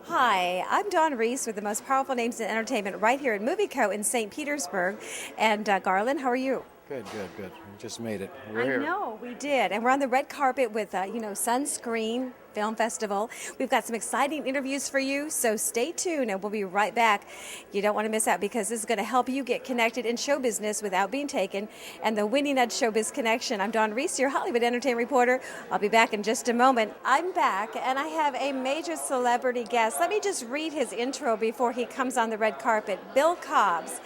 Hi, I'm Dawn Reese with the most powerful names in entertainment right here at Movie Co. in St. Petersburg. And Garland, how are you? Good. We just made it. We're I here. know, we did. And we're on the red carpet with, Sunscreen Film Festival. We've got some exciting interviews for you, so stay tuned and we'll be right back. You don't want to miss out because this is going to help you get connected in show business without being taken. And the Winning at Showbiz Connection. I'm Dawn Reese, your Hollywood entertainment reporter. I'll be back in just a moment. I'm back and I have a major celebrity guest. Let me just read his intro before he comes on the red carpet. Bill Cobbs.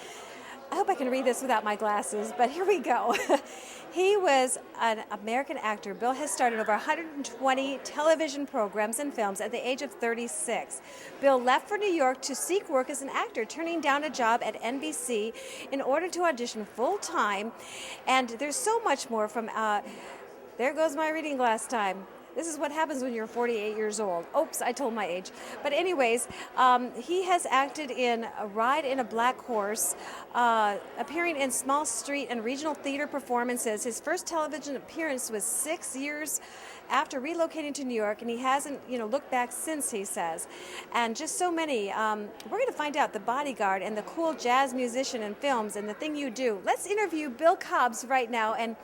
I hope I can read this without my glasses, but here we go. He was an American actor. Bill has started over 120 television programs and films at the age of 36. Bill left for New York to seek work as an actor, turning down a job at NBC in order to audition full-time. And there's so much more from, there goes my reading glass time. This is what happens when you're 48 years old. Oops, I told my age. But anyways, he has acted in A Ride in a Black Horse, appearing in small street and regional theater performances. His first television appearance was 6 years after relocating to New York, and he hasn't, looked back since, he says. And just so many. We're going to find out the Bodyguard and the cool jazz musician in films and the thing you do. Let's interview Bill Cobbs right now. And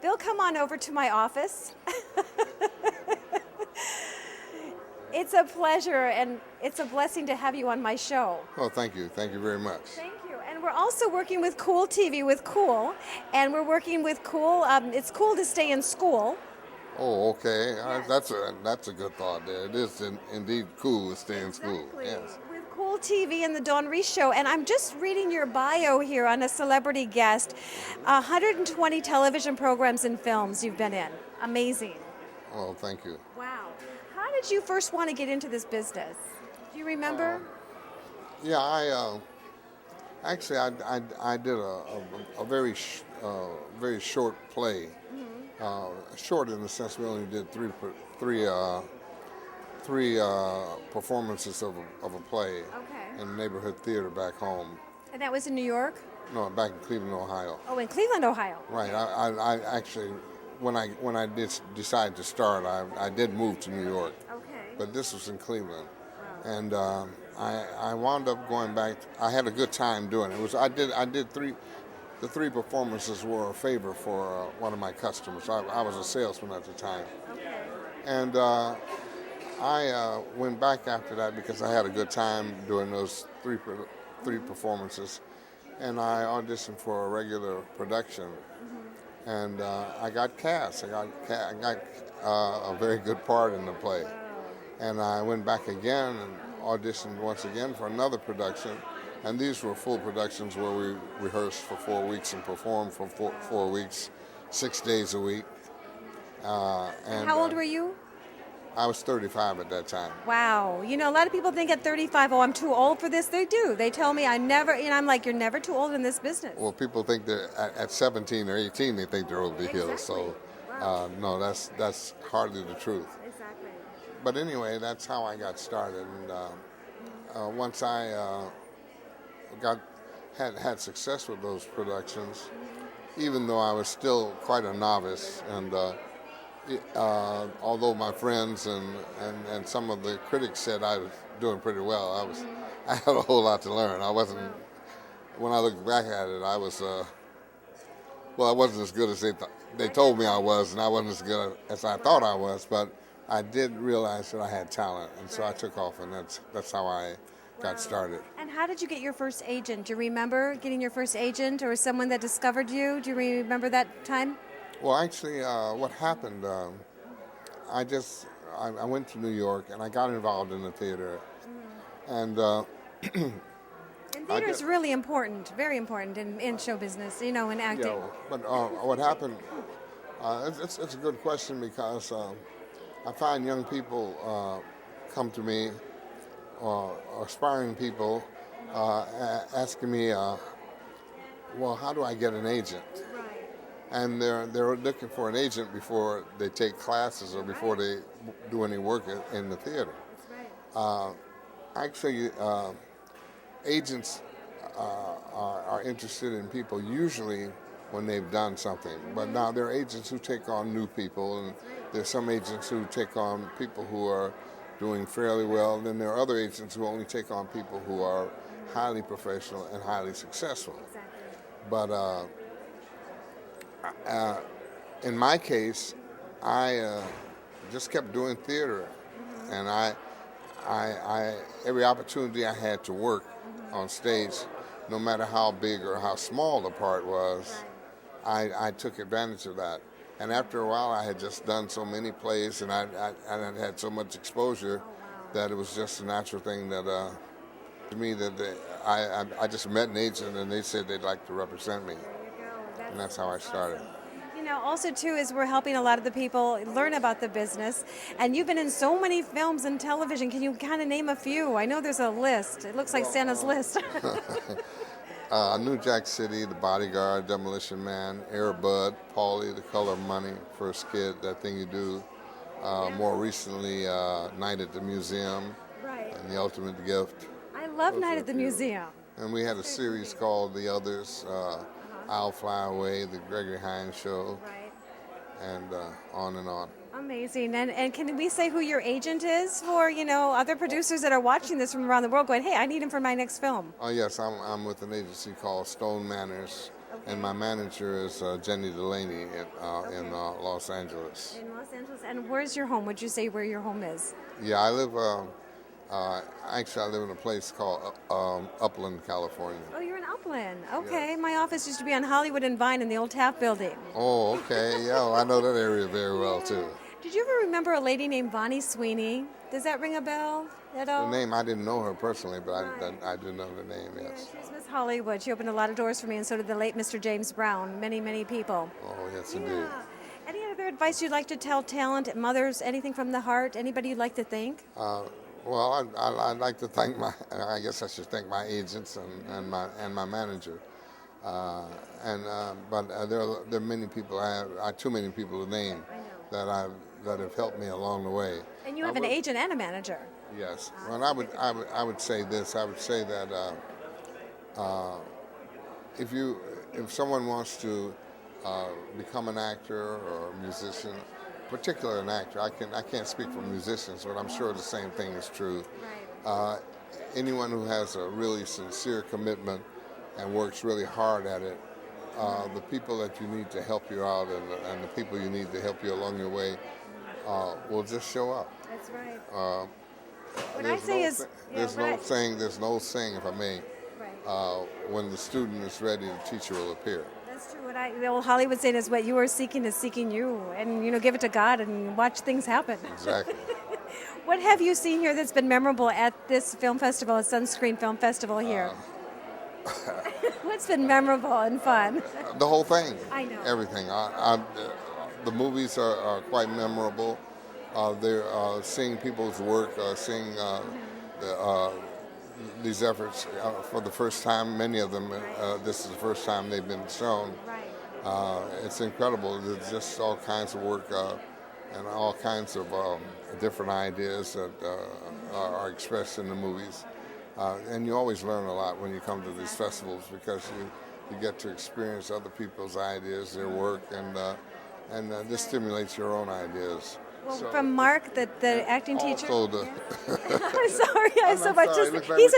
Bill, come on over to my office. It's a pleasure and it's a blessing to have you on my show. Oh, thank you. Thank you very much. Thank you. And we're also working with Cool TV with Cool, and we're working with Cool. It's cool to stay in school. Oh, okay. Yes. That's a good thought there. It is indeed cool to stay in school. Exactly. Yes. With Cool TV and the Dawn Reese Show. And I'm just reading your bio here on a celebrity guest. 120 television programs and films you've been in. Amazing. Oh, thank you. Wow. How did you first want to get into this business? Do you remember? Yeah, I did a very short play. Short in the sense we only did three performances of a play in a neighborhood theater back home. And that was in New York? No, back in Cleveland, Ohio. Oh, in Cleveland, Ohio. Right. I actually, when I did decide to start, I did move to New York. Okay. But this was in Cleveland. Wow. And I wound up going back. I had a good time doing it. The three performances were a favor for one of my customers. I was a salesman at the time. Okay. And I went back after that because I had a good time doing those three performances. And I auditioned for a regular production. And I got cast. I got a very good part in the play. And I went back again and auditioned once again for another production. And these were full productions where we rehearsed for 4 weeks and performed for 4 weeks, 6 days a week. And how old were you? I was 35 at that time. Wow. A lot of people think at 35, oh, I'm too old for this. They do. They tell me I'm like, you're never too old in this business. Well, people think they're at 17 or 18, they think they're over the hill. So, wow. No, that's hardly the truth. Exactly. But anyway, that's how I got started. And once I had success with those productions, even though I was still quite a novice, and although my friends and some of the critics said I was doing pretty well, I had a whole lot to learn. When I look back at it, I wasn't as good as they told me I was, and I wasn't as good as I thought I was, but I did realize that I had talent, and so I took off, and that's how I got started. And how did you get your first agent? Do you remember getting your first agent or someone that discovered you? Do you remember that time? Well, actually, what happened, I went to New York and I got involved in the theater. And and theater is really important, very important in show business, in acting. Yeah, but what happened, it's a good question because I find young people come to me, aspiring people, asking me, well, how do I get an agent? And they're looking for an agent before they take classes or before they do any work in the theater. Actually, agents are interested in people usually when they've done something. But now there are agents who take on new people, and there's some agents who take on people who are doing fairly well. Then there are other agents who only take on people who are highly professional and highly successful. Exactly. But in my case, I just kept doing theater, and I every opportunity I had to work on stage, no matter how big or how small the part was, I took advantage of that. And after a while, I had just done so many plays, and I had so much exposure that it was just a natural thing that to me that I just met an agent, and they said they'd like to represent me, and that's how I started. You know, also too is we're helping a lot of the people learn about the business, and you've been in so many films and television. Can you kind of name a few? I know there's a list. It looks like Santa's list. New Jack City, The Bodyguard, Demolition Man, Air Bud, Paulie, The Color of Money, First Kid, That Thing You Do. More recently, Night at the Museum, and The Ultimate Gift. I love Night at the Museum. And we had a series called The Others, I'll Fly Away, The Gregory Hines Show, and on and on. Amazing. And can we say who your agent is for, you know, other producers that are watching this from around the world going, hey, I need him for my next film? Oh, yes, I'm with an agency called Stone Manners, and my manager is Jenny Delaney in Los Angeles. In Los Angeles. And where's your home? Would you say where your home is? Yeah, I live, actually I live in a place called Upland, California. Oh, you're in Upland. Okay. Yes. My office used to be on Hollywood and Vine in the old Taft building. Oh, okay. Yeah, well, I know that area very well, too. Did you ever remember a lady named Bonnie Sweeney? Does that ring a bell at all? The name, I didn't know her personally, but I do know the name, yes. Yeah, she was Miss Hollywood. She opened a lot of doors for me, and so did the late Mr. James Brown. Many, many people. Oh, yes, indeed. Any other advice you'd like to tell talent, mothers, anything from the heart, anybody you'd like to thank? Well, I'd like to thank I guess I should thank my agents and my manager. But there are many people, too many people to name that have helped me along the way. And you have an agent and a manager. Yes. Well, I would say this. I would say that if someone wants to become an actor or a musician, particularly an actor, I can't speak for musicians, but I'm sure the same thing is true. Right. Anyone who has a really sincere commitment and works really hard at it, the people that you need to help you out and the people you need to help you along your way will just show up. That's right. There's no saying, if I may, when the student is ready, the teacher will appear. That's true. The old Hollywood saying is what you are seeking is seeking you, and give it to God and watch things happen. Exactly. What have you seen here that's been memorable at this film festival, Sunscreen Film Festival here? What's been memorable and fun? The whole thing. I know. Everything. The movies are quite memorable. They're seeing people's work, seeing these efforts for the first time. Many of them, this is the first time they've been shown. Right. It's incredible. There's just all kinds of work and all kinds of different ideas that are expressed in the movies. And you always learn a lot when you come to these festivals because you get to experience other people's ideas, their work, and this stimulates your own ideas. Well, so, from Mark, the acting teacher. I'm sorry, I have so much. He's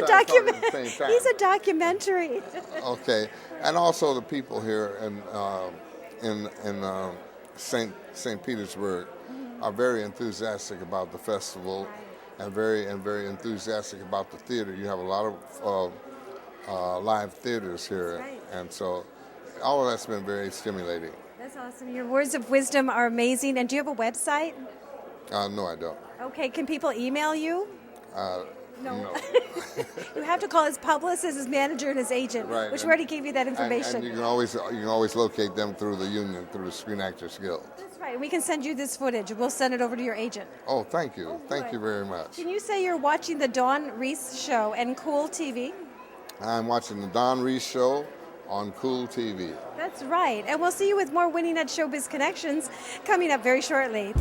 a documentary. Okay, and also the people here in St. Petersburg are very enthusiastic about the festival, and very enthusiastic about the theater. You have a lot of live theaters here, and so all of that's been very stimulating. That's awesome. Your words of wisdom are amazing. And do you have a website? No, I don't. Okay, can people email you? No. You have to call his publicist, his manager, and his agent, right. Which already gave you that information. And you can always locate them through the union, through the Screen Actors Guild. That's right. We can send you this footage. We'll send it over to your agent. Oh, thank you. Thank you very much. Can you say you're watching the Dawn Reese show and Cool TV? I'm watching the Dawn Reese show on Cool TV. That's right. And we'll see you with more Winning at Showbiz Connections coming up very shortly.